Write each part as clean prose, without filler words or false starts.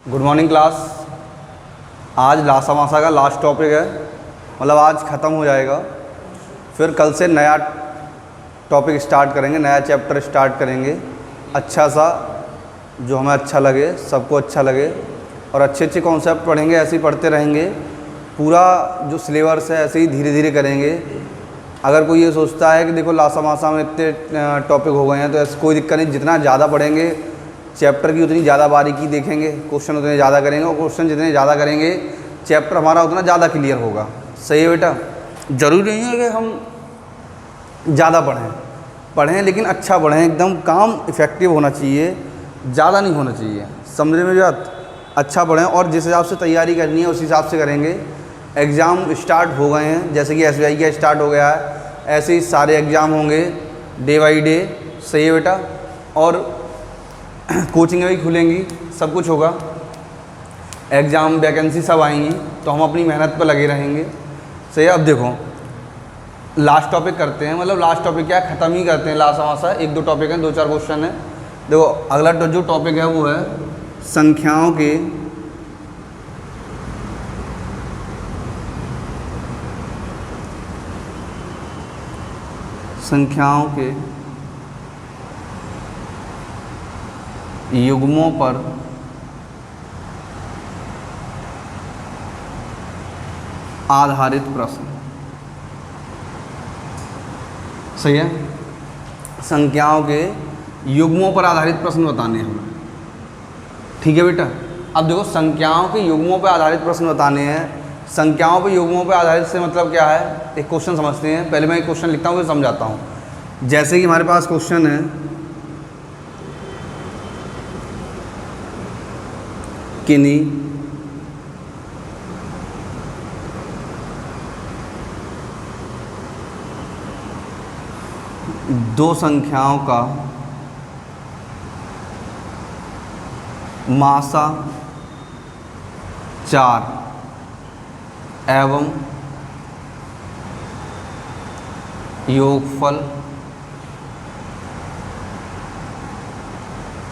Good morning class. आज लासा मासा का लास्ट टॉपिक है, मतलब आज ख़त्म हो जाएगा। फिर कल से नया टॉपिक स्टार्ट करेंगे, नया चैप्टर स्टार्ट करेंगे। अच्छा सा जो हमें अच्छा लगे, सबको अच्छा लगे, और अच्छे अच्छे कॉन्सेप्ट पढ़ेंगे। ऐसे ही पढ़ते रहेंगे। पूरा जो सिलेबस है ऐसे ही धीरे धीरे करेंगे। अगर कोई ये सोचता है कि देखो लासा मासा में इतने टॉपिक हो गए हैं तो ऐसे कोई दिक्कत नहीं। जितना ज़्यादा पढ़ेंगे चैप्टर की उतनी ज़्यादा बारीकी देखेंगे, क्वेश्चन उतने ज़्यादा करेंगे, और क्वेश्चन जितने ज़्यादा करेंगे चैप्टर हमारा उतना ज़्यादा क्लियर होगा। सही है बेटा? ज़रूरी नहीं है कि हम ज़्यादा पढ़ें लेकिन अच्छा पढ़ें, एकदम काम इफ़ेक्टिव होना चाहिए, ज़्यादा नहीं होना चाहिए। समझने में बात? अच्छा पढ़ें और जिस हिसाब से तैयारी करनी है उस हिसाब से करेंगे। एग्ज़ाम स्टार्ट हो गए हैं, जैसे कि SBI का स्टार्ट हो गया है, ऐसे ही सारे एग्ज़ाम होंगे डे बाई डे। सही है बेटा? और कोचिंग भी खुलेंगी, सब कुछ होगा, एग्ज़ाम वैकेंसी सब आएंगी, तो हम अपनी मेहनत पर लगे रहेंगे। सही है? अब देखो लास्ट टॉपिक करते हैं, मतलब लास्ट टॉपिक क्या है, ख़त्म ही करते हैं लासा वासा। एक दो टॉपिक हैं, दो चार क्वेश्चन है। देखो अगला जो टॉपिक है वो है संख्याओं के युग्मों पर आधारित प्रश्न। सही है? संख्याओं के युग्मों पर आधारित प्रश्न बताने हैं हमें। ठीक है बेटा? अब देखो संख्याओं के युग्मों पर आधारित प्रश्न बताने हैं। संख्याओं पर युग्मों पर आधारित से मतलब क्या है, एक क्वेश्चन समझते हैं। पहले मैं एक क्वेश्चन लिखता हूँ फिर समझाता हूँ। जैसे कि हमारे पास क्वेश्चन है किन्हीं दो संख्याओं का मासा 4 एवं योगफल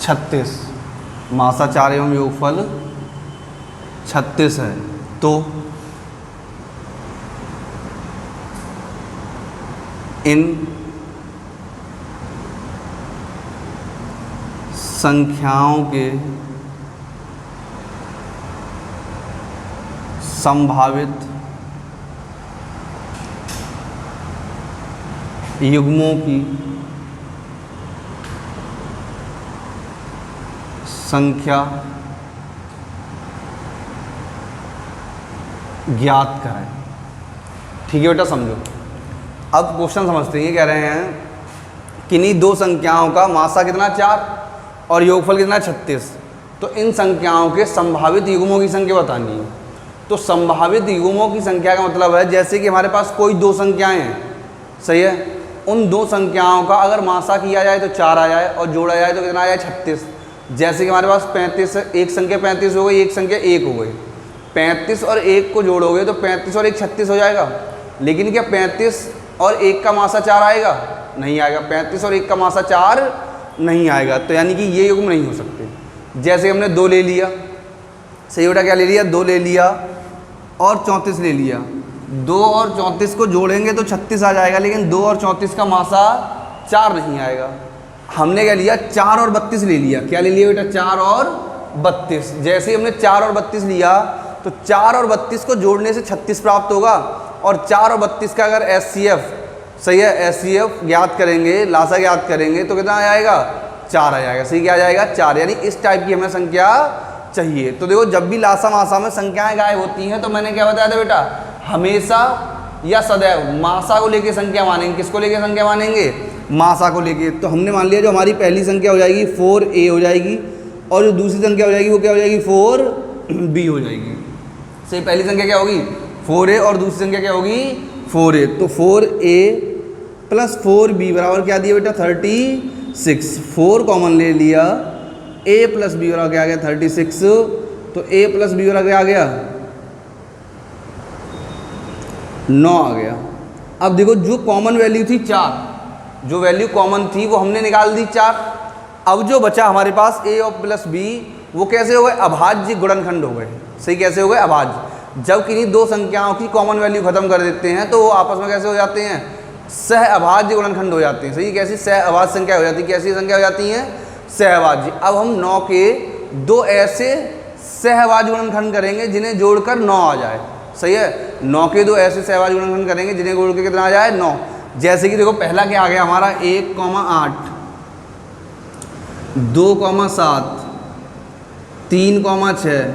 36, मासा 4 एवं योगफल 36 है, तो इन संख्याओं के संभावित युग्मों की संख्या ज्ञात करें। ठीक है बेटा? समझो। अब क्वेश्चन समझते हैं। ये कह रहे हैं किन्हीं दो संख्याओं का मासा कितना 4 और योगफल कितना 36, तो इन संख्याओं के संभावित युग्मों की संख्या बतानी है। तो संभावित युग्मों की संख्या का मतलब है जैसे कि हमारे पास कोई दो संख्याएं हैं। सही है? उन दो संख्याओं का अगर मासा किया जाए तो 4 आ जाए और जोड़ा जाए तो कितना आ जाए 36। जैसे कि हमारे पास 35 है, एक संख्या 35 हो गई, एक संख्या 1 हो गई। 35 और 1 को जोड़ोगे तो 35 और 1 36 हो जाएगा। लेकिन क्या 35 और 1 का मासा 4 आएगा? नहीं आएगा। 35 और 1 का मासा 4 नहीं आएगा, तो यानी कि ये युग्म नहीं हो सकते। जैसे हमने 2 ले लिया। सही बेटा? क्या ले लिया? 2 ले लिया और 34 ले लिया। 2 और 34 को जोड़ेंगे तो 36 आ जाएगा, लेकिन 2 और 34 का मासा 4 नहीं आएगा। हमने क्या लिया? 4 और 32 ले लिया। क्या ले लिया बेटा? 4 और 32। जैसे ही हमने 4 और 32 लिया तो 4 और 32 को जोड़ने से 36 प्राप्त होगा, और 4 और 32 का अगर SCF, सही है, SCF ज्ञात करेंगे, लासा ज्ञात करेंगे तो कितना आ जाएगा? 4 आ जाएगा। सही? क्या आ जाएगा? 4। यानी इस टाइप की हमें संख्या चाहिए। तो देखो जब भी लासा मासा में संख्याएं गायब होती हैं तो मैंने क्या बताया था बेटा, हमेशा या सदैव मासा को लेके संख्या मानेंगे। किसको लेके संख्या मानेंगे? मासा को लेके। तो हमने मान लिया जो हमारी पहली संख्या हो जाएगी 4a हो जाएगी, और जो दूसरी संख्या हो जाएगी वो क्या हो जाएगी? 4b हो जाएगी। सही? पहली संख्या क्या होगी? 4a, और दूसरी संख्या क्या होगी? 4a। तो 4a प्लस 4b बराबर क्या दिया बेटा? 36। 4 कॉमन ले लिया, a प्लस b बराबर क्या आ गया? 36। तो a प्लस b बराबर क्या आ गया? 9 आ गया। अब देखो जो कॉमन वैल्यू थी 4, जो वैल्यू कॉमन थी वो हमने निकाल दी 4। अब जो बचा हमारे पास a और प्लस b, वो कैसे हो गए? अभाज्य गुणनखंड हो गए। सही, कैसे हो गए? अभाज्य। जब किन्हीं दो संख्याओं की कॉमन वैल्यू खत्म कर देते हैं तो वो आपस में कैसे हो जाते हैं? सह अभाज्य गुणनखंड हो जाते हैं। सही, कैसी? सह अभाज्य संख्या हो जाती है। कैसी संख्या हो जाती हैं? सह अभाज्य। अब हम 9 के दो ऐसे सहअभाज्य गुणनखंड करेंगे जिन्हें जोड़कर 9 आ जाए। सही है, 9 के दो ऐसे सहअभाज्य गुणनखंड करेंगे जिन्हें जोड़ के कितना आ जाए? 9। जैसे कि देखो पहला क्या आ गया हमारा? 1,8, 2,7, 3,6,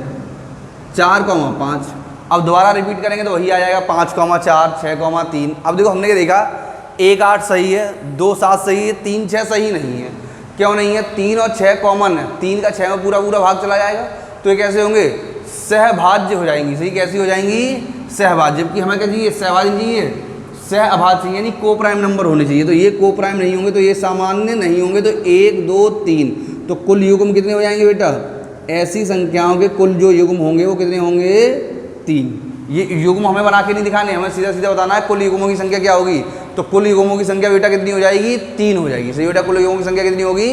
4,5। अब दोबारा रिपीट करेंगे तो वही आ जाएगा 5,4, 6,3। अब देखो हमने क्या देखा? 1,8 सही है, 2,7 सही है, 3,6 सही नहीं है। क्यों नहीं है? 3 और 6 कॉमन है, 3 का 6 में पूरा पूरा भाग चला जाएगा, तो ये कैसे होंगे? सहभाज्य हो जाएंगी। सही, कैसी हो जाएंगी? सहभाज्य। जबकि हमें क्या चाहिए? सहभाज्य चाहिए, सह अभाज्य चाहिए, यानी को प्राइम नंबर होने चाहिए। तो ये को प्राइम नहीं होंगे तो ये सामान्य नहीं होंगे, तो 1, 2, 3। तो कुल युग्म कितने हो जाएंगे बेटा? ऐसी संख्याओं के कुल जो युग्म होंगे वो कितने होंगे? 3। ये युग्म हमें बना के नहीं दिखाने, हमें सीधा सीधा बताना है कुल युग्मों की संख्या क्या होगी। तो कुल युग्मों की संख्या बेटा कितनी हो जाएगी? 3 हो जाएगी। सही बेटा, कुल युग्मों की संख्या कितनी होगी?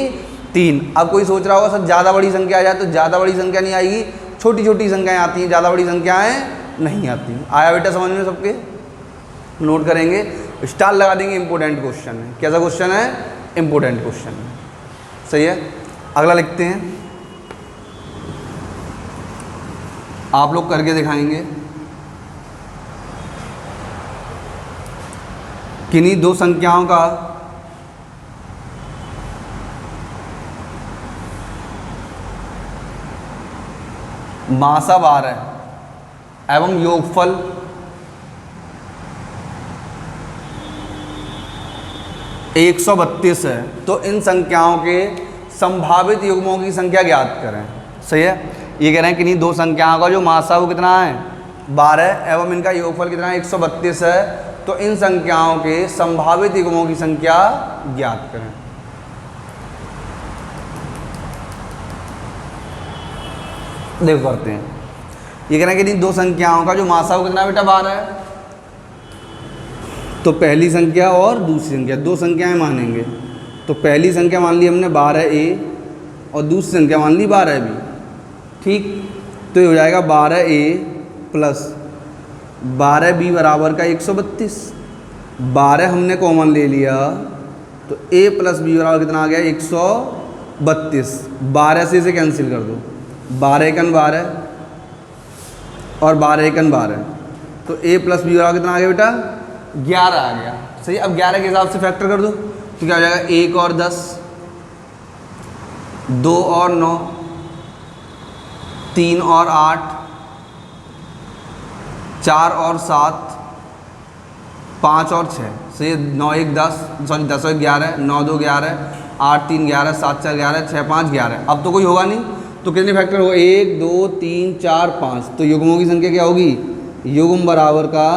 3। अब कोई सोच रहा होगा सर ज़्यादा बड़ी संख्या आ जाए, तो ज़्यादा बड़ी संख्या नहीं आएगी, छोटी छोटी संख्याएं आती हैं, ज़्यादा बड़ी संख्याएं नहीं आती। आया बेटा समझ में सबके? नोट करेंगे, स्टार लगा देंगे, इंपॉर्टेंट क्वेश्चन है। कैसा क्वेश्चन है? इंपॉर्टेंट क्वेश्चन है। सही है, अगला लिखते हैं, आप लोग करके दिखाएंगे। किन्हीं दो संख्याओं का मासा 12 एवं योगफल 132 है, तो इन संख्याओं के संभावित युग्मों की संख्या ज्ञात करें। सही है, ये कह रहे हैं कि नहीं दो संख्याओं का जो मासा वो कितना है? 12 एवं इनका योगफल कितना है? 132 है, तो इन संख्याओं के संभावित युग्मों की संख्या ज्ञात करें। देखो करते हैं, ये कह रहे हैं कि नहीं दो संख्याओं का जो मासा वो कितना बेटा? 12 है। तो पहली संख्या और दूसरी संख्या, दो संख्याएं मानेंगे। तो पहली संख्या मान ली हमने 12a और दूसरी संख्या मान ली 12b। ठीक, तो ये हो जाएगा 12a प्लस 12b बराबर का 132। 12 हमने कॉमन ले लिया, तो a प्लस b बराबर कितना आ गया? 132। 12 से इसे कैंसिल कर दो, 12 एकन 12 और 12 एकन 12, तो a प्लस b बराबर कितना आ गया बेटा? 11 आ गया। सही, अब 11 के हिसाब से फैक्टर कर दो, तो क्या हो जाएगा? 1 और 10, 2 और 9, 3 और 8, 4 और 7, 5 और 6। सही, 9 1 10, सॉरी 10 और 11, 9 2 11, 8 3 11, 7 4 11, 6 5 11। अब तो कोई होगा नहीं, तो कितने फैक्टर होगा? 1 2 3 4 5। तो युग्मों की संख्या क्या होगी? युग्म बराबर का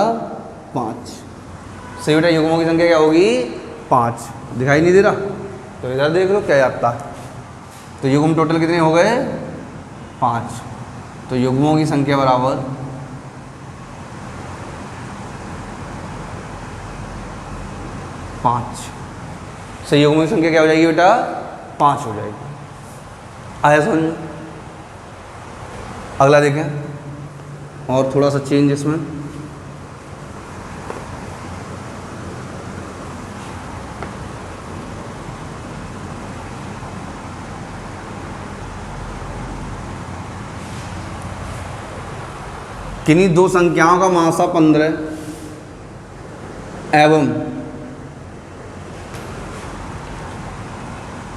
5। सही बेटा, युग्मों की संख्या क्या होगी? 5। दिखाई नहीं दे रहा? तो इधर देख लो क्या आता है। तो युग्म टोटल कितने हो गए? 5। तो युग्मों की संख्या बराबर 5। सही, युग्मों की संख्या क्या हो जाएगी बेटा? 5 हो जाएगी। आया समझ में? अगला देखें, और थोड़ा सा चेंज इसमें। किन्हीं दो संख्याओं का मासा 15 एवं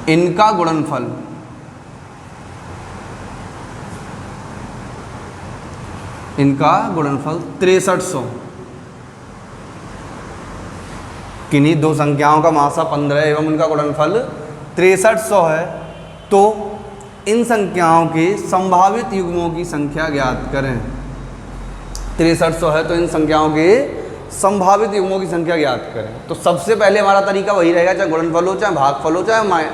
इनका गुणनफल इनका गुणनफल 6300। किन्हीं दो संख्याओं का मासा 15 एवं इनका गुणनफल 6300 है, तो इन संख्याओं के संभावित युग्मों की संख्या ज्ञात करें। 6300 है, तो इन संख्याओं के संभावित युग्मों की संख्या ज्ञात करें। तो सबसे पहले हमारा तरीका वही रहेगा, चाहे गुणनफल हो, चाहे भागफल हो, चाहे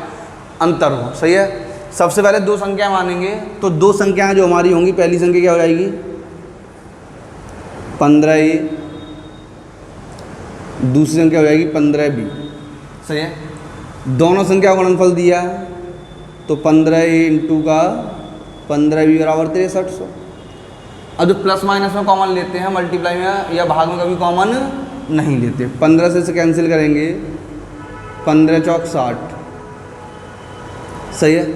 अंतर हो। सही है, सबसे पहले दो संख्या मानेंगे, तो दो संख्याएं जो हमारी होंगी, पहली संख्या क्या हो जाएगी? 15a, दूसरी संख्या हो जाएगी 15b। सही है, दोनों संख्या का गुणनफल दिया, तो 15a इंटू का 15b बराबर 6300। अब जो प्लस माइनस में कॉमन लेते हैं मल्टीप्लाई में या भाग में कभी कॉमन नहीं लेते। 15 से कैंसिल करेंगे, 15 चौक 60, सही है।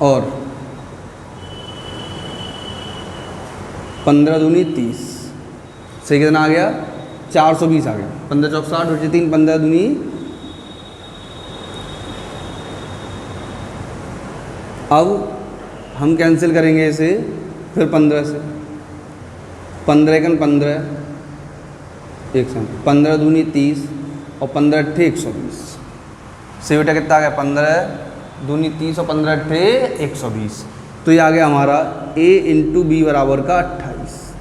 और 15 दूनी 30, सही कितना आ गया? 420 आ गया। 15 चौक 60 बचे 3, 15 दूनी, अब हम कैंसिल करेंगे इसे फिर 15 से, 15 एकन 15, 15 दूनी 30 और 15 अट्ठे 120। सही बेटा कितना आ गया? 15 दूनी 30 और 15 अट्ठे 120। तो ये आ गया हमारा a इंटू बी बराबर का 28।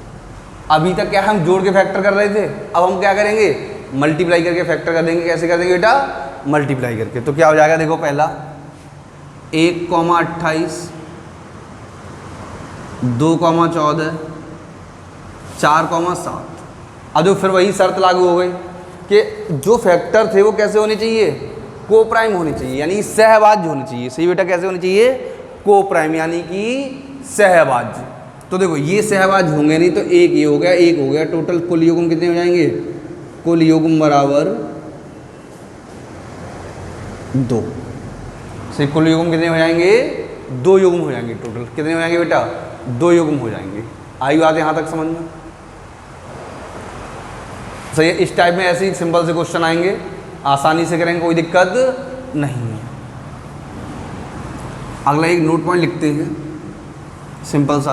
अभी तक क्या हम जोड़ के फैक्टर कर रहे थे, अब हम क्या करेंगे? मल्टीप्लाई करके फैक्टर कर देंगे। कैसे कर देंगे बेटा? मल्टीप्लाई करके। तो क्या हो जाएगा? देखो पहला 1,28, 2,14, 4,7। अब जो फिर वही शर्त लागू हो गई कि जो फैक्टर थे वो कैसे होने चाहिए? को प्राइम होने चाहिए, यानी सहभाज्य होने चाहिए। सही बेटा, कैसे होने चाहिए? को प्राइम यानी कि सहभाज्य। तो देखो ये सहभाज्य होंगे नहीं तो एक ये हो गया, एक हो गया। टोटल कुल युग्म कितने हो जाएंगे? कुल युग्म बराबर 2। सही, कुल युग्म कितने हो जाएंगे? 2 युग्म हो जाएंगे। टोटल कितने हो जाएंगे बेटा? 2 युग्म हो जाएंगे। आई बात यहाँ तक समझ में? सही है। इस टाइप में ऐसे ही सिंपल से क्वेश्चन आएंगे, आसानी से करेंगे, कोई दिक्कत नहीं है। अगला एक नोट पॉइंट लिखते हैं सिंपल सा।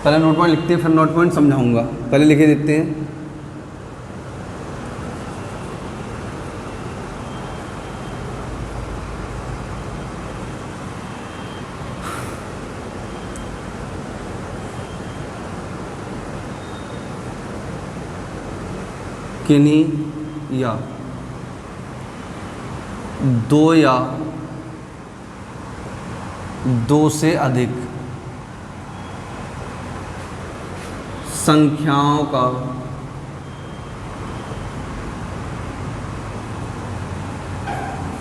पहले नोट पॉइंट लिखते हैं, फिर नोट पॉइंट समझाऊंगा। पहले लिखे देते हैं। किन्हीं या 2 या 2 से अधिक संख्याओं का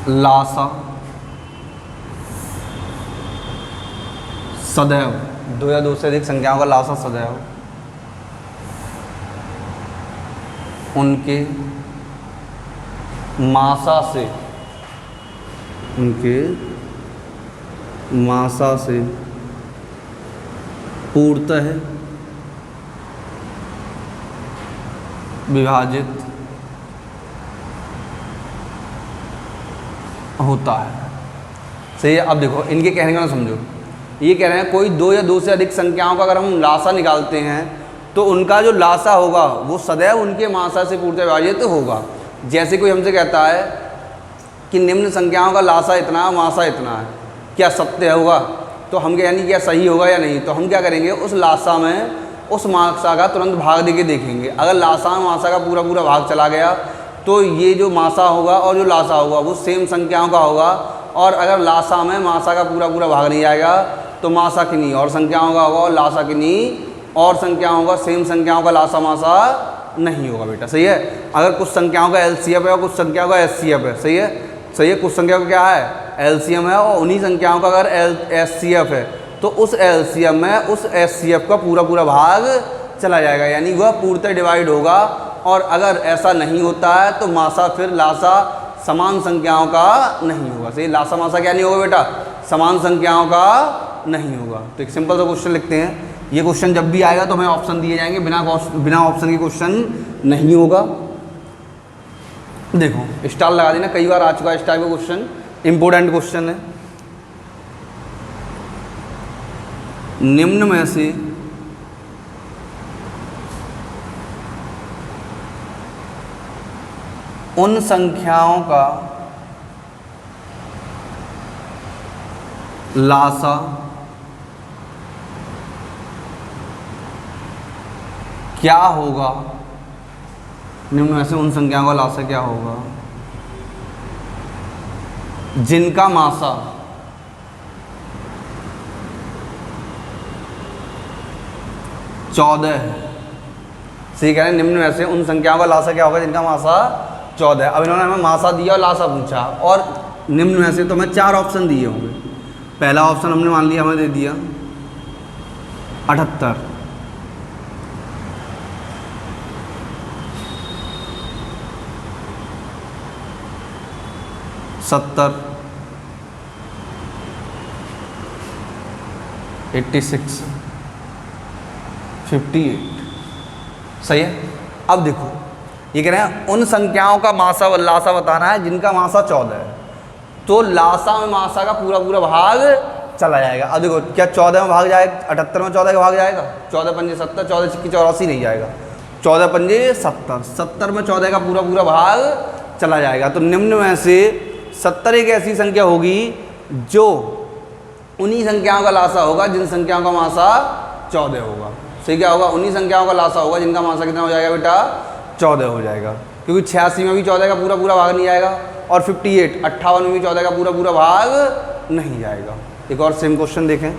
लासा सदैव, 2 या 2 से अधिक संख्याओं का लासा सदैव उनके मासा से पूर्णतः विभाजित होता है। सही है। अब देखो इनके कहने का ना समझो, ये कह रहे हैं कोई 2 या 2 से अधिक संख्याओं का अगर हम लासा निकालते हैं तो उनका जो लासा होगा वो सदैव उनके मासा से पूर्णतः विभाजित होगा। जैसे कोई हमसे कहता है कि निम्न संख्याओं का लासा इतना है, मासा इतना है, क्या सत्य होगा? तो हम यानी क्या सही होगा या नहीं? तो हम क्या करेंगे? उस लासा में उस मासा का तुरंत भाग देके देखेंगे। अगर लासा में मासा का पूरा पूरा भाग चला गया तो ये जो मासा होगा और जो लासा होगा वो सेम संख्याओं का होगा। और अगर लासा में मासा का पूरा पूरा भाग नहीं आएगा तो मासा किन्हीं और संख्याओं का होगा और लासा किन्हीं और संख्याओं का, सेम संख्याओं का लासा मासा नहीं होगा बेटा। सही है। अगर कुछ संख्याओं का एलसीएम है और कुछ संख्याओं का एचसीएफ है। सही है। सही है। कुछ संख्याओं का क्या है? एलसीएम है और उन्हीं संख्याओं का अगर एचसीएफ है तो उस एलसीएम में उस एचसीएफ का पूरा पूरा भाग चला जाएगा, यानी वह पूर्णतः डिवाइड होगा। और अगर ऐसा नहीं होता है तो मासा फिर लासा समान संख्याओं का नहीं होगा। सही। लासा मासा क्या नहीं होगा बेटा? समान संख्याओं का नहीं होगा। तो एक सिंपल सा क्वेश्चन लिखते हैं। ये क्वेश्चन जब भी आएगा तो हमें ऑप्शन दिए जाएंगे, बिना ऑप्शन के क्वेश्चन नहीं होगा। देखो स्टार लगा देना, कई बार आ चुका है इस टाइप का क्वेश्चन, इंपॉर्टेंट क्वेश्चन है। निम्न में से उन संख्याओं का लासा क्या होगा? निम्न में से उन संख्याओं का लासा क्या होगा जिनका मासा चौदह है। सही कह रहे हैं, निम्न में से उन संख्याओं का लासा क्या होगा जिनका मासा 14 है। अब इन्होंने हमें मासा दिया और लासा पूछा, और निम्न में से तो हमें 4 ऑप्शन दिए होंगे। पहला ऑप्शन हमने मान लिया, हमें दे दिया 78, सत्तर, 86, 58। सही है। अब देखो ये कह रहे हैं उन संख्याओं का मासा व लासा बताना है जिनका मासा 14 है, तो लासा में मासा का पूरा पूरा भाग चला जाएगा। अब देखो क्या 14 में भाग जाएगा, 78 में 14 का भाग जाएगा, 14 पंजे 70, 14 छिक्की 84 नहीं जाएगा, 14 पंजे 70, 70 में 14 का पूरा पूरा भाग चला जाएगा। तो निम्न में से 70 एक ऐसी संख्या होगी जो उन्हीं संख्याओं का लासा होगा जिन संख्याओं का मासा 14 होगा। सही क्या होगा, उन्हीं संख्याओं का लासा होगा जिनका मासा कितना हो जाएगा बेटा, 14 हो जाएगा, क्योंकि 86 में भी 14 का पूरा पूरा भाग नहीं आएगा, और 58 में भी 14 का पूरा पूरा भाग नहीं जाएगा। एक और सेम क्वेश्चन देखें,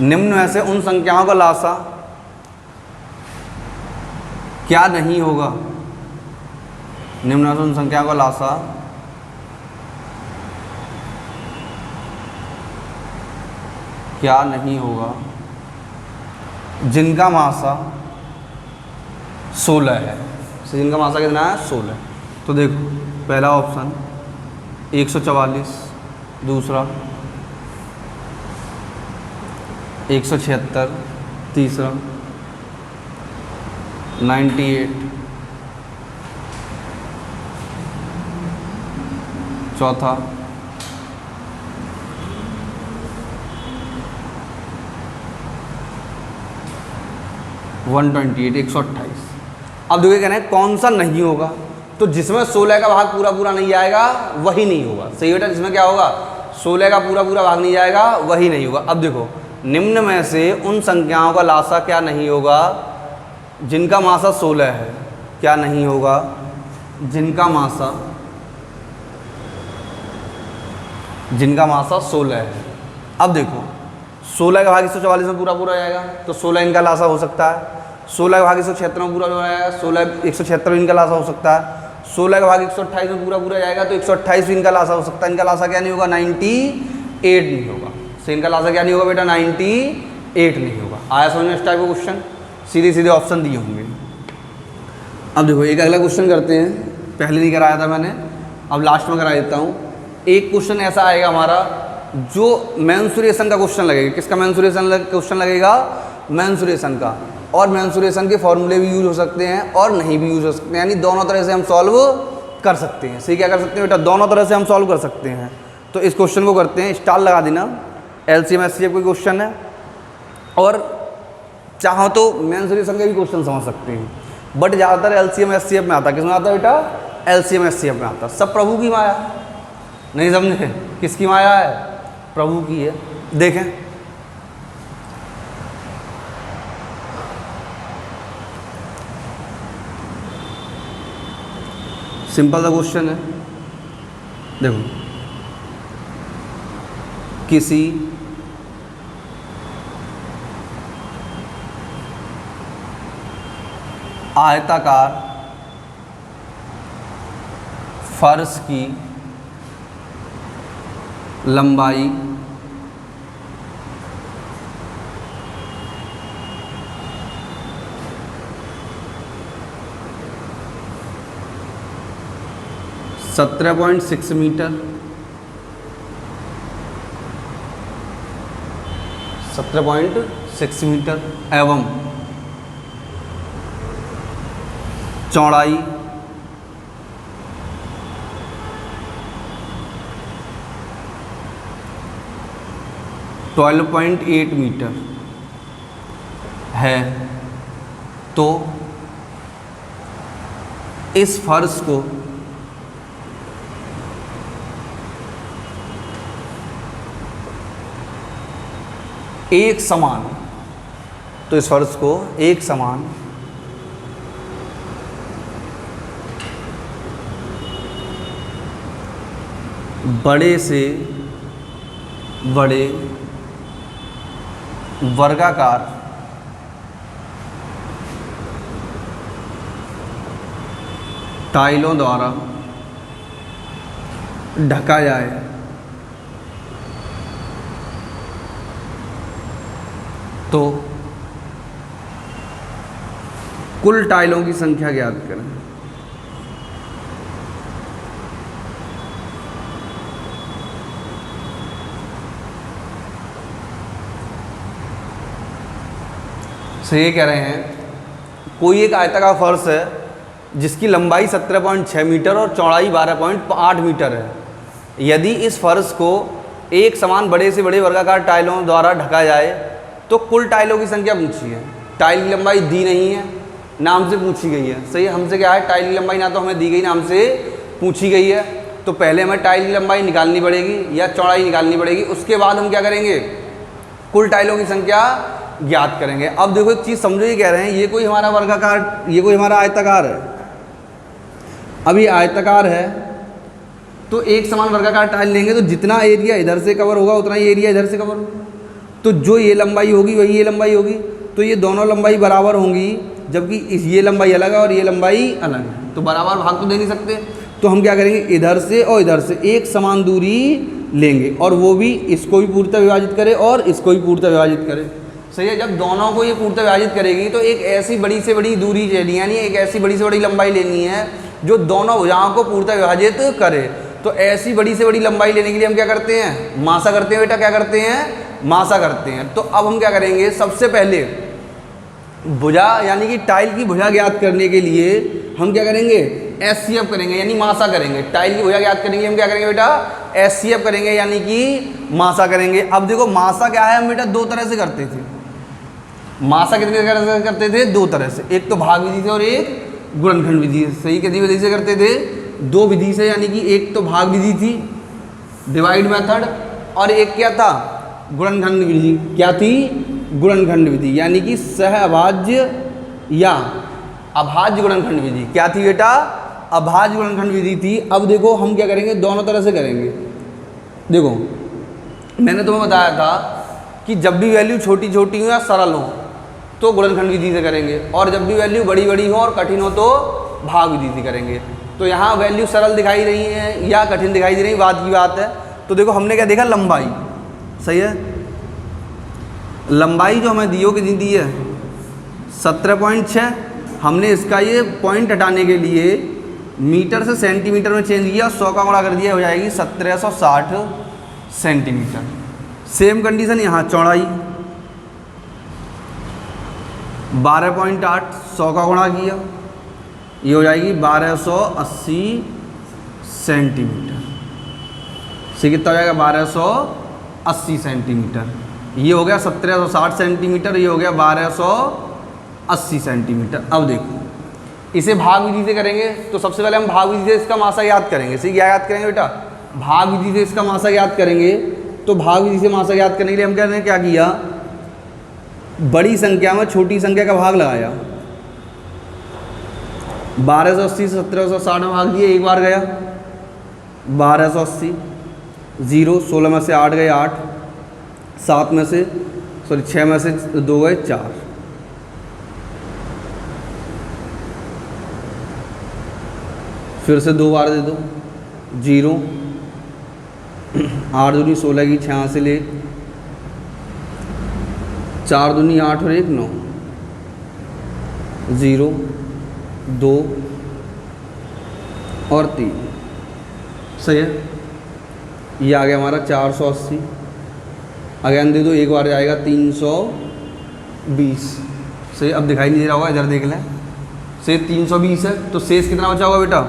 निम्न में से उन संख्याओं का लासा क्या नहीं होगा, निम्न में से उन संख्याओं का लासा क्या नहीं होगा जिनका मासा 16 है। जिनका मासा कितना है, 16। तो देखो पहला ऑप्शन 144, दूसरा 176, तीसरा 98, चौथा 128, 128। अब देखिए कहना है कौन सा नहीं होगा, तो जिसमें 16 का भाग पूरा पूरा नहीं जाएगा वही नहीं होगा। सही बेटा, जिसमें क्या होगा, 16 का पूरा पूरा भाग नहीं जाएगा वही नहीं होगा। अब देखो निम्न में से उन संख्याओं का लासा क्या नहीं होगा जिनका मासा 16 है, क्या नहीं होगा जिनका मासा 16 है। अब देखो 16 का भाग 144 में पूरा पूरा जाएगा, तो 16 इनका लासा हो सकता है, 16 का भाग 176 में पूरा पूरा जाएगा, 176 में इनका लासा हो सकता है, 16 का भाग 128 में पूरा पूरा जाएगा, तो 128 इनका लासा हो सकता है। इनका लासा क्या नहीं होगा, 98 नहीं होगा। सो इनका लासा क्या नहीं होगा बेटा, 98 नहीं होगा। आया समझ में इस टाइप का क्वेश्चन, सीधे सीधे ऑप्शन दिए होंगे। अब देखो एक अगला क्वेश्चन करते हैं, पहले नहीं कराया था मैंने, अब लास्ट में करा देता हूँ। एक क्वेश्चन ऐसा आएगा हमारा जो मेंसुरेशन का क्वेश्चन लगेगा। किसका मेंसुरेशन क्वेश्चन लगेगा, मेंसुरेशन का। और मेंसुरेशन के फॉर्मूले भी यूज हो सकते हैं और नहीं भी यूज हो सकते हैं, यानी दोनों तरह से हम सॉल्व कर सकते हैं। सही क्या कर सकते हैं बेटा, दोनों तरह से हम सॉल्व कर सकते हैं। तो इस क्वेश्चन को करते हैं, स्टार लगा देना। LCM SCF का क्वेश्चन है, और चाहो तो मेंसुरेशन के भी क्वेश्चन समझ सकते हैं, बट ज़्यादातर LCM SCF में आता है। किसमें आता है बेटा, LCM SCF में आता है। सब प्रभु की माया, नहीं समझे, किसकी माया है, प्रभु की है। देखें सिंपल सा क्वेश्चन है। देखो किसी आयताकार फर्श की लंबाई 17.6 मीटर, 17.6 मीटर एवं चौड़ाई 12.8 मीटर है, तो इस फर्श को एक समान, तो इस फर्श को एक समान बड़े से बड़े वर्गाकार टाइलों द्वारा ढका जाए तो कुल टाइलों की संख्या ज्ञात करें। तो ये कह रहे हैं कोई एक आयताकार फर्श है जिसकी लंबाई 17.6 मीटर और चौड़ाई 12.8 मीटर है। यदि इस फर्श को एक समान बड़े से बड़े वर्गाकार टाइलों द्वारा ढका जाए तो कुल टाइलों की संख्या पूछी है। टाइल की लंबाई दी नहीं है, नाम से पूछी गई है। सही है, हमसे क्या है, टाइल की लंबाई ना तो हमें दी गई, नाम से पूछी गई है। तो पहले हमें टाइल की लंबाई निकालनी पड़ेगी या चौड़ाई निकालनी पड़ेगी, उसके बाद हम क्या करेंगे, कुल टाइलों की संख्या ज्ञात करेंगे। अब देखो एक चीज़ समझो, ये कह रहे हैं ये कोई हमारा वर्गाकार, ये कोई हमारा आयताकार है। अब ये आयताकार है तो एक समान वर्गाकार टाइल लेंगे तो जितना एरिया इधर से कवर होगा उतना ही एरिया इधर से कवर होगा। तो जो ये लंबाई होगी वही ये लंबाई होगी, तो ये दोनों लंबाई बराबर होंगी, जबकि ये लंबाई अलग है और ये लंबाई अलग है, तो बराबर भाग तो दे नहीं सकते। तो हम क्या करेंगे, इधर से और इधर से एक समान दूरी लेंगे और वो भी इसको भी पूर्णतः विभाजित करे और इसको भी पूर्णतः विभाजित करे। सही है, जब दोनों को ये पूर्णतः विभाजित करेगी तो एक ऐसी बड़ी से बड़ी दूरी लेनी, यानी एक ऐसी बड़ी से बड़ी लंबाई लेनी है जो दोनों भुजाओं को पूर्णतः विभाजित करे। तो ऐसी बड़ी से बड़ी लंबाई लेने के लिए हम क्या करते हैं, मासा करते हैं बेटा, क्या करते हैं, मासा करते हैं। तो अब हम क्या करेंगे, सबसे पहले भुजा यानी कि टाइल की भुजा ज्ञात करने के लिए हम क्या करेंगे, एचसीएफ करेंगे यानी मासा करेंगे। टाइल की भुजा ज्ञात करेंगे हम क्या करेंगे बेटा, एचसीएफ करेंगे यानी कि मासा करेंगे। अब देखो मासा क्या है, हम बेटा दो तरह से करते थे। मासा कितने तरह से करते थे, दो तरह से, एक तो भाग विधि से और एक गुणनखंड विधि से। सही, कितनी विधि से करते थे, दो विधि से, यानी कि एक तो भाग विधि थी, डिवाइड मेथड, और एक क्या था, गुणनखंड विधि। क्या थी, गुणनखंड विधि, यानी कि सहअभाज्य या अभाज्य गुणनखंड विधि। क्या थी बेटा, अभाज्य गुणनखंड विधि थी। अब देखो हम क्या करेंगे, दोनों तरह से करेंगे। देखो मैंने तुम्हें बताया था कि जब भी वैल्यू छोटी छोटी हो या सरल हो तो गुणनखंड विधि से करेंगे, और जब भी वैल्यू बड़ी बड़ी हो और कठिन हो तो भाग विधि से करेंगे। तो यहाँ वैल्यू सरल दिखाई रही है या कठिन दिखाई दे रही है, बात की बात है। तो देखो हमने क्या देखा, लंबाई। सही है, लंबाई जो हमें दी हो कितनी दी है, 17.6। हमने इसका ये पॉइंट हटाने के लिए मीटर से सेंटीमीटर में चेंज किया, 100 का गुणा कर दिया, हो जाएगी 1760 सेंटीमीटर। सेम कंडीशन यहाँ, चौड़ाई 12.8, 100 का गुणा किया, ये हो जाएगी 1280 सेंटीमीटर। से कितना हो जाएगा, 1280 सेंटीमीटर। ये हो गया 1760 सेंटीमीटर, ये हो गया 1280 सेंटीमीटर। अब देखो इसे भाग विधि से करेंगे तो सबसे पहले हम भाग विधि से इसका मासा याद करेंगे। इसे क्या याद करेंगे बेटा, भाग विधि से इसका मासा याद करेंगे। तो भाग विधि से मासा याद करने के लिए हम कहते हैं क्या किया, बड़ी संख्या में छोटी संख्या का भाग लगाया। 1280 से 1760 में भाग दिए, एक बार गया 1280, 0, 16 में से 8 गए 8, 7 में से 6 में से 2 गए 4, फिर से 2 बार दे दो, 0, 8 दूनी 16 की 6 से ले, 4 दूनी 8 और 1 9, 0, 2 और 3। सही है, ये आ गया हमारा 480। अगेन दे दो, एक बार जाएगा 320। सही, अब दिखाई नहीं दे रहा होगा, इधर देख लें। से 320 है तो शेष कितना बचा होगा बेटा,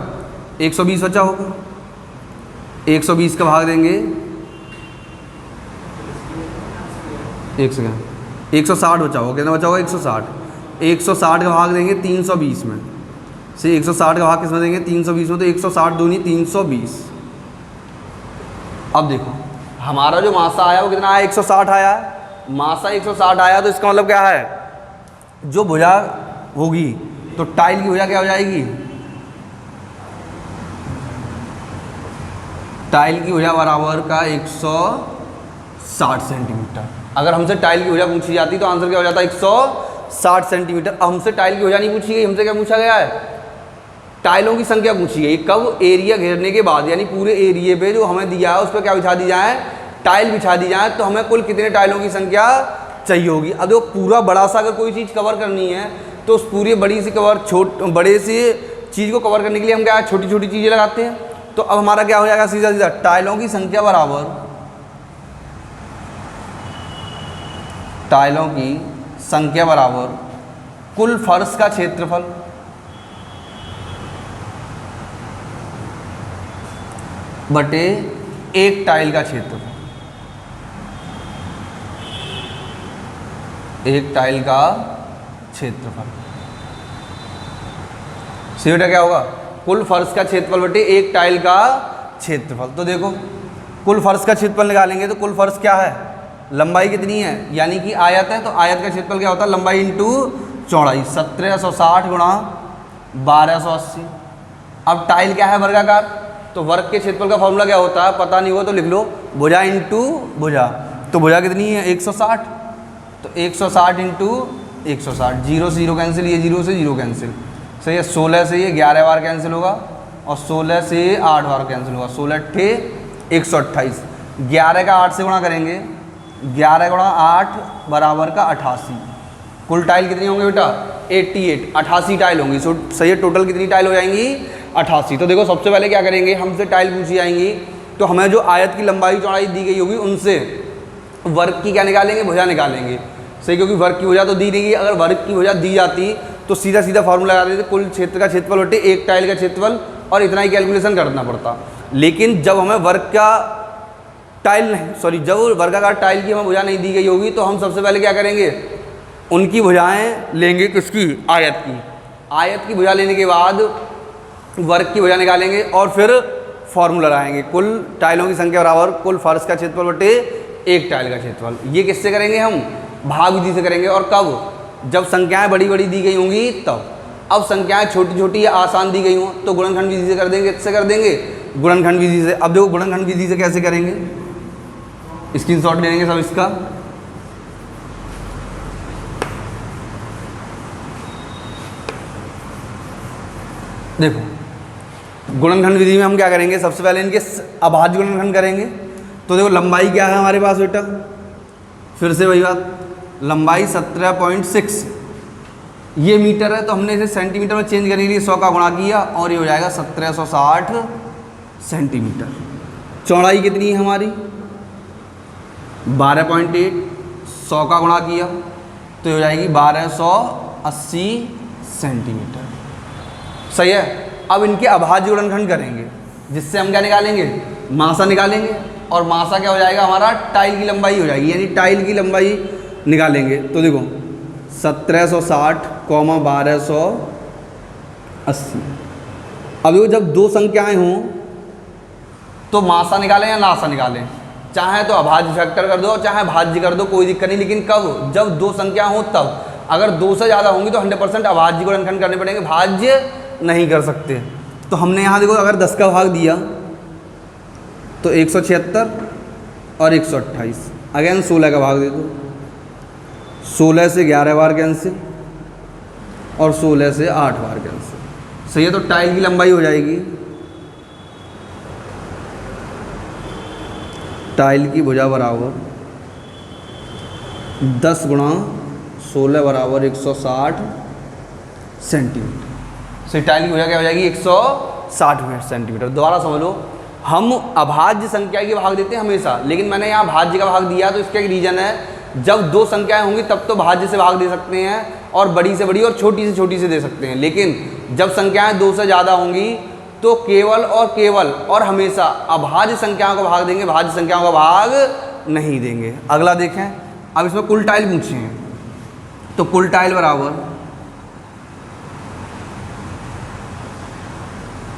120 बचा होगा। 120 का भाग देंगे, एक सेकेंड, 160 बचा होगा। कितना बचा होगा, 160। 160 का भाग देंगे 320 में, से 160 का भाग किस में देंगे, 320 में। तो 160 दूनी 320। अब देखो हमारा जो मासा आया वो कितना आया, 160 आया है। मासा 160 आया तो इसका मतलब क्या है, जो भुजा होगी तो टाइल की भुजा क्या हो जाएगी, टाइल की भुजा बराबर का 160 सेंटीमीटर। अगर हमसे टाइल की भुजा पूछी जाती तो आंसर क्या हो जाता, 160 सेंटीमीटर। अब हमसे टाइल की भुजा नहीं पूछी गई, हमसे क्या पूछा गया है, टाइलों की संख्या पूछी गई कब, एरिया घेरने के बाद, यानी पूरे एरिया पे जो हमें दिया है उस पर क्या बिछा दी जाए, टाइल बिछा दी जाए, तो हमें कुल कितने टाइलों की संख्या चाहिए होगी। अब देखो पूरा बड़ा सा अगर कोई चीज़ कवर करनी है तो उस पूरी बड़ी सी बड़े सी चीज़ को कवर करने के लिए हम क्या छोटी छोटी चीज़ें लगाते हैं। तो अब हमारा क्या हो जाएगा, सीधा सीधा टाइलों की संख्या बराबर कुल फर्श का क्षेत्रफल बटे एक टाइल का क्षेत्रफल, एक टाइल का क्षेत्रफल। सीधा क्या होगा, कुल फर्श का क्षेत्रफल बटे एक टाइल का क्षेत्रफल। तो देखो कुल फर्श का क्षेत्रफल निकालेंगे तो कुल फर्श क्या है, लंबाई कितनी है, यानी कि आयत है, तो आयत का क्षेत्रफल क्या होता है, लंबाई इंटू चौड़ाई, 1760 गुणा 1280। अब टाइल क्या है, वर्गाकार, तो वर्ग के क्षेत्रफल का फॉर्मूला क्या होता है, पता नहीं हो तो लिख लो, भुजा इंटू भुजा। तो भुजा कितनी है 160, तो 160 इंटू 160, 0 से 0 कैंसिल, ये 0 से 0 कैंसिल, सही है। 16 से ये 11 बार कैंसिल होगा और 16 से 8 बार कैंसिल होगा, 16 × 128, 11 का 8 से गुणा करेंगे, 11 गुणा 8 बराबर का 88। कुल टाइल कितनी होंगे बेटा 88, 88 टाइल होंगी। सही है, टोटल कितनी टाइल हो जाएंगी 88। तो देखो सबसे पहले क्या करेंगे, हमसे टाइल पूछी जाएंगी तो हमें जो आयत की लंबाई चौड़ाई दी गई होगी उनसे वर्ग की क्या निकालेंगे, भुजा निकालेंगे, सही, क्योंकि वर्ग की भुजा तो दी नहीं गई। अगर वर्ग की भुजा दी जाती तो सीधा सीधा फॉर्मूला लगा देते, कुल क्षेत्र का क्षेत्रफल बटे एक टाइल का क्षेत्रफल, और इतना ही कैलकुलेशन करना पड़ता। लेकिन जब हमें वर्ग का टाइल नहीं, सॉरी, जब वर्गाकार टाइल की हमें भुजा नहीं दी गई होगी तो हम सबसे पहले क्या करेंगे, उनकी भुजाएं लेंगे, किसकी, आयत की। आयत की भुजा लेने के बाद वर्ग की भुजा निकालेंगे और फिर फॉर्मूला लगाएंगे, कुल टाइलों की संख्या बराबर कुल फर्श का क्षेत्रफल बटे एक टाइल का क्षेत्रफल। ये किससे करेंगे, हम भाग विधि से करेंगे। और कब, जब संख्याएं बड़ी बड़ी दी गई होंगी तब। अब संख्याएं छोटी छोटी या आसान दी गई हों तो गुणनखंड विधि से कर देंगे। किससे कर देंगे, गुणनखंड विधि से। अब देखो गुणनखंड विधि से कैसे करेंगे, स्क्रीनशॉट ले लेंगे सब इसका। देखो गुणनखंड विधि में हम क्या करेंगे, सबसे पहले इनके अभाज्य गुणनखंड करेंगे। तो देखो लंबाई क्या है हमारे पास बेटा, फिर से वही बात, लंबाई 17.6, ये मीटर है तो हमने इसे सेंटीमीटर में चेंज करने के लिए 100 का गुणा किया और ये हो जाएगा 1760 सेंटीमीटर। चौड़ाई कितनी है हमारी 12.8, 100 का गुणा किया तो हो जाएगी 1280 सेंटीमीटर, सही है। अब इनके अभाज्य गुणनखंड करेंगे जिससे हम क्या निकालेंगे, मासा निकालेंगे। और मासा क्या हो जाएगा हमारा, टाइल की लंबाई हो जाएगी, यानी टाइल की लंबाई निकालेंगे। तो देखो 1760, 1280। अब देखो जब दो संख्याएं हों तो मासा निकालें या नासा निकालें, चाहे तो अभाज्य फैक्टर कर दो चाहे भाज्य कर दो, कोई दिक्कत नहीं। लेकिन कब, जब दो संख्या हो तब। अगर 2 से ज़्यादा होंगी तो 100% अभाज्य गुणनखंड करने पड़ेंगे, भाज्य नहीं कर सकते। तो हमने यहाँ देखो अगर 10 का भाग दिया तो 176 और 128, अगेन 16 का भाग दे दो, 16 से 11 बार कैंसिल और 16 से 8 बार कैंसिल, सही है। तो टाइल की लंबाई हो जाएगी, टाइल की भुजा बराबर 10 गुणा 16 बराबर 160 सेंटीमीटर। सही, टाइल की भुजा क्या हो जाएगी 160 सेंटीमीटर। दोबारा समझ लो, हम अभाज्य संख्या के भाग देते हैं हमेशा, लेकिन मैंने यहाँ भाज्य का भाग दिया तो इसका एक रीज़न है, जब दो संख्याएं होंगी तब तो भाज्य से भाग दे सकते हैं और बड़ी से बड़ी और छोटी से छोटी से दे सकते हैं। लेकिन जब संख्याएं 2 से ज़्यादा होंगी तो केवल और हमेशा अभाज्य संख्याओं को भाग देंगे, भाज्य संख्याओं का भाग नहीं देंगे। अगला देखें, अब इसमें कुल टाइल पूछे हैं तो कुल टाइल बराबर,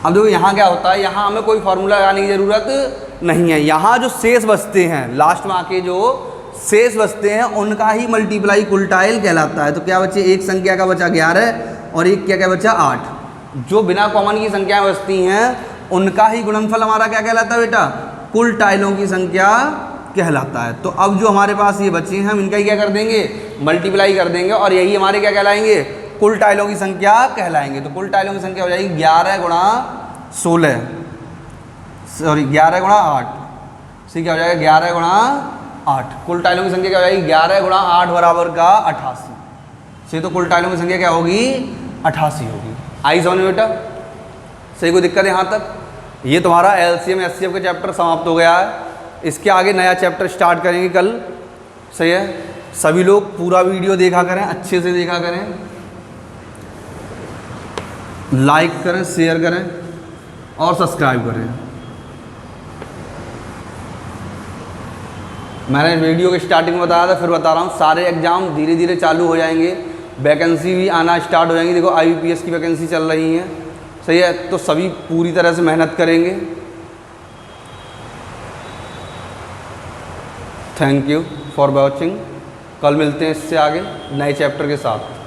अब देखो यहाँ क्या होता है, यहाँ हमें कोई फार्मूला लगाने की ज़रूरत नहीं है। यहाँ जो शेष बचते हैं, लास्ट में आके जो शेष बचते हैं उनका ही मल्टीप्लाई कुल टाइल कहलाता है। तो क्या बचे, एक संख्या का बचा 11 और एक क्या बचा 8। जो बिना कॉमन की संख्याएं बचती हैं उनका ही गुणनफल हमारा क्या कहलाता है बेटा, कुल टाइलों की संख्या कहलाता है। तो अब जो हमारे पास ये बचे हैं हम इनका ही क्या कर देंगे, मल्टीप्लाई कर देंगे और यही हमारे क्या कहलाएंगे, कुल टाइलों की संख्या कहलाएंगे। तो कुल टाइलों की संख्या हो जाएगी 11 गुणा 16, सॉरी 11 गुणा 8, सी क्या हो जाएगा 11 गुणा 8। कुल टाइलों की संख्या क्या हो जाएगी 11 गुणा 8 बराबर का 88। से तो कुल टाइलों की संख्या क्या होगी 88 होगी। आई समझ में बेटा? सही, कोई दिक्कत है यहाँ तक? ये तुम्हारा एलसीएम एचसीएफ का चैप्टर समाप्त हो गया है। इसके आगे नया चैप्टर स्टार्ट करेंगे कल। सही है, सभी लोग पूरा वीडियो देखा करें, अच्छे से देखा करें, लाइक करें, शेयर करें और सब्सक्राइब करें। मैंने वीडियो के स्टार्टिंग में बताया था, फिर बता रहा हूँ, सारे एग्ज़ाम धीरे धीरे चालू हो जाएंगे, वैकेंसी भी आना स्टार्ट हो जाएंगी। देखो IBPS की वैकेंसी चल रही है। सही है, तो सभी पूरी तरह से मेहनत करेंगे। Thank you for watching. कल मिलते हैं इससे आगे नए चैप्टर के साथ।